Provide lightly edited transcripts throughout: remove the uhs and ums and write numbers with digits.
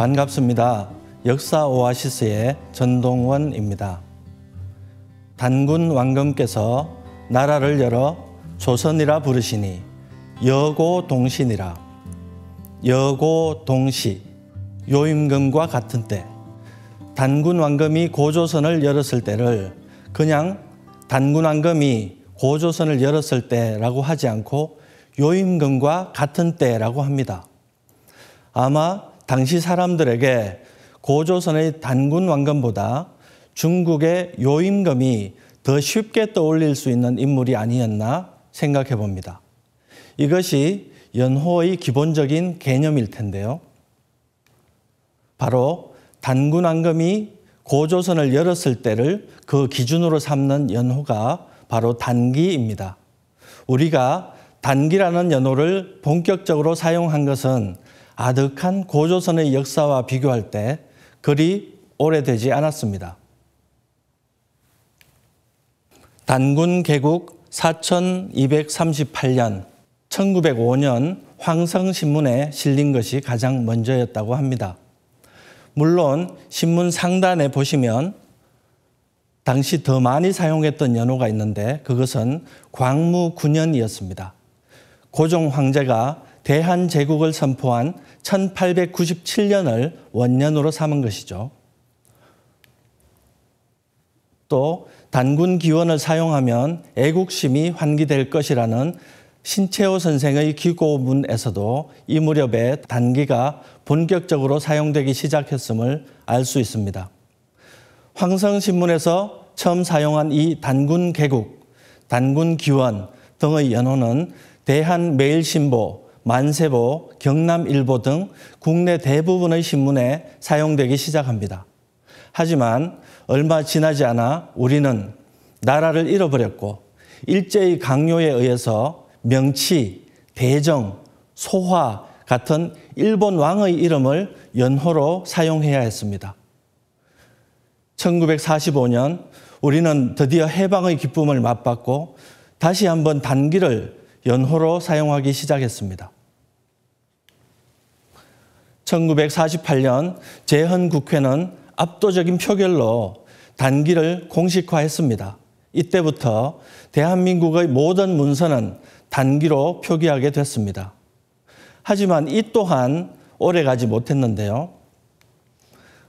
반갑습니다. 역사 오아시스의 전동원입니다. 단군 왕검께서 나라를 열어 조선이라 부르시니 여고동신이라. 여고동시, 요임금과 같은 때, 단군 왕검이 고조선을 열었을 때를 그냥 단군 왕검이 고조선을 열었을 때라고 하지 않고 요임금과 같은 때라고 합니다. 아마 당시 사람들에게 고조선의 단군 왕검보다 중국의 요임금이 더 쉽게 떠올릴 수 있는 인물이 아니었나 생각해 봅니다. 이것이 연호의 기본적인 개념일 텐데요. 바로 단군 왕검이 고조선을 열었을 때를 그 기준으로 삼는 연호가 바로 단기입니다. 우리가 단기라는 연호를 본격적으로 사용한 것은 아득한 고조선의 역사와 비교할 때 그리 오래되지 않았습니다. 단군 개국 4238년 1905년 황성신문에 실린 것이 가장 먼저였다고 합니다. 물론 신문 상단에 보시면 당시 더 많이 사용했던 연호가 있는데 그것은 광무 9년이었습니다. 고종 황제가 대한제국을 선포한 1897년을 원년으로 삼은 것이죠. 또 단군 기원을 사용하면 애국심이 환기될 것이라는 신채호 선생의 기고문에서도 이 무렵에 단기가 본격적으로 사용되기 시작했음을 알 수 있습니다. 황성신문에서 처음 사용한 이 단군 개국, 단군 기원 등의 연호는 대한매일신보, 만세보, 경남일보 등 국내 대부분의 신문에 사용되기 시작합니다. 하지만 얼마 지나지 않아 우리는 나라를 잃어버렸고 일제의 강요에 의해서 명치, 대정, 소화 같은 일본 왕의 이름을 연호로 사용해야 했습니다. 1945년 우리는 드디어 해방의 기쁨을 맛봤고 다시 한번 단기를 연호로 사용하기 시작했습니다. 1948년 제헌국회는 압도적인 표결로 단기를 공식화했습니다. 이때부터 대한민국의 모든 문서는 단기로 표기하게 됐습니다. 하지만 이 또한 오래가지 못했는데요.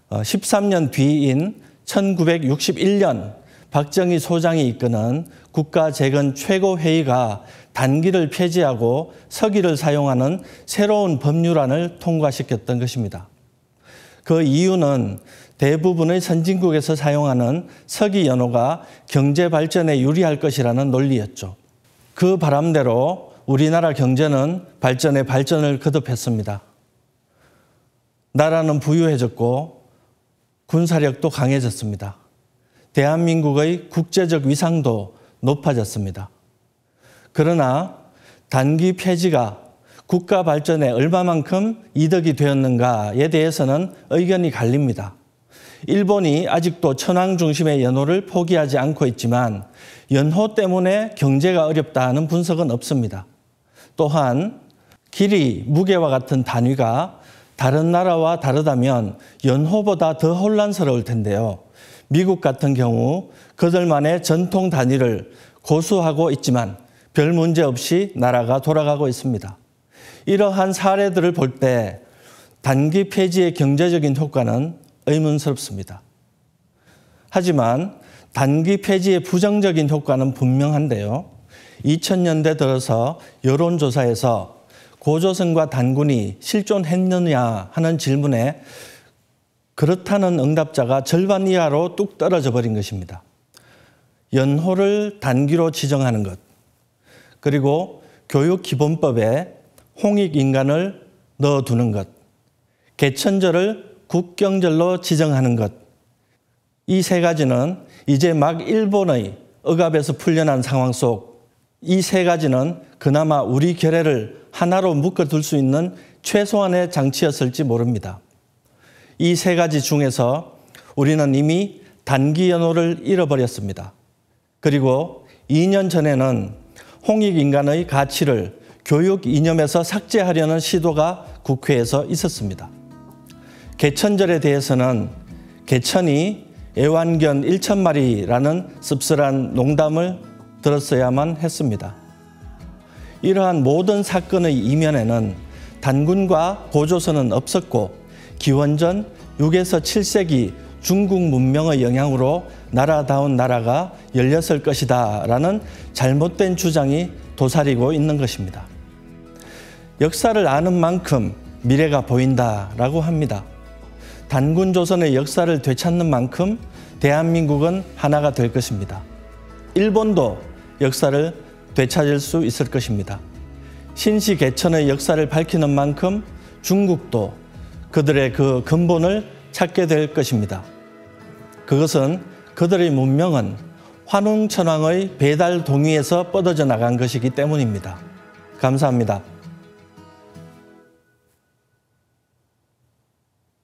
13년 뒤인 1961년 박정희 소장이 이끄는 국가재건 최고회의가 단기를 폐지하고 서기를 사용하는 새로운 법률안을 통과시켰던 것입니다. 그 이유는 대부분의 선진국에서 사용하는 서기 연호가 경제 발전에 유리할 것이라는 논리였죠. 그 바람대로 우리나라 경제는 발전에 발전을 거듭했습니다. 나라는 부유해졌고 군사력도 강해졌습니다. 대한민국의 국제적 위상도 높아졌습니다. 그러나 단기 폐지가 국가 발전에 얼마만큼 이득이 되었는가에 대해서는 의견이 갈립니다. 일본이 아직도 천황 중심의 연호를 포기하지 않고 있지만 연호 때문에 경제가 어렵다는 분석은 없습니다. 또한 길이, 무게와 같은 단위가 다른 나라와 다르다면 연호보다 더 혼란스러울 텐데요. 미국 같은 경우 그들만의 전통 단위를 고수하고 있지만 별 문제 없이 나라가 돌아가고 있습니다. 이러한 사례들을 볼 때 단기 폐지의 경제적인 효과는 의문스럽습니다. 하지만 단기 폐지의 부정적인 효과는 분명한데요. 2000년대 들어서 여론조사에서 고조선과 단군이 실존했느냐 하는 질문에 그렇다는 응답자가 절반 이하로 뚝 떨어져 버린 것입니다. 연호를 단기로 지정하는 것, 그리고 교육기본법에 홍익인간을 넣어두는 것, 개천절을 국경절로 지정하는 것, 이 세 가지는 이제 막 일본의 억압에서 풀려난 상황 속 이 세 가지는 그나마 우리 결의를 하나로 묶어둘 수 있는 최소한의 장치였을지 모릅니다. 이 세 가지 중에서 우리는 이미 단기 연호를 잃어버렸습니다. 그리고 2년 전에는 홍익인간의 가치를 교육 이념에서 삭제하려는 시도가 국회에서 있었습니다. 개천절에 대해서는 개천이 애완견 1,000마리라는 씁쓸한 농담을 들었어야만 했습니다. 이러한 모든 사건의 이면에는 단군과 고조선은 없었고 기원전 6에서 7세기 중국 문명의 영향으로 나라다운 나라가 열렸을 것이다 라는 잘못된 주장이 도사리고 있는 것입니다. 역사를 아는 만큼 미래가 보인다라고 합니다. 단군 조선의 역사를 되찾는 만큼 대한민국은 하나가 될 것입니다. 일본도 역사를 되찾을 수 있을 것입니다. 신시 개천의 역사를 밝히는 만큼 중국도 그들의 그 근본을 찾게 될 것입니다. 그것은 그들의 문명은 환웅천왕의 배달 동위에서 뻗어져 나간 것이기 때문입니다. 감사합니다.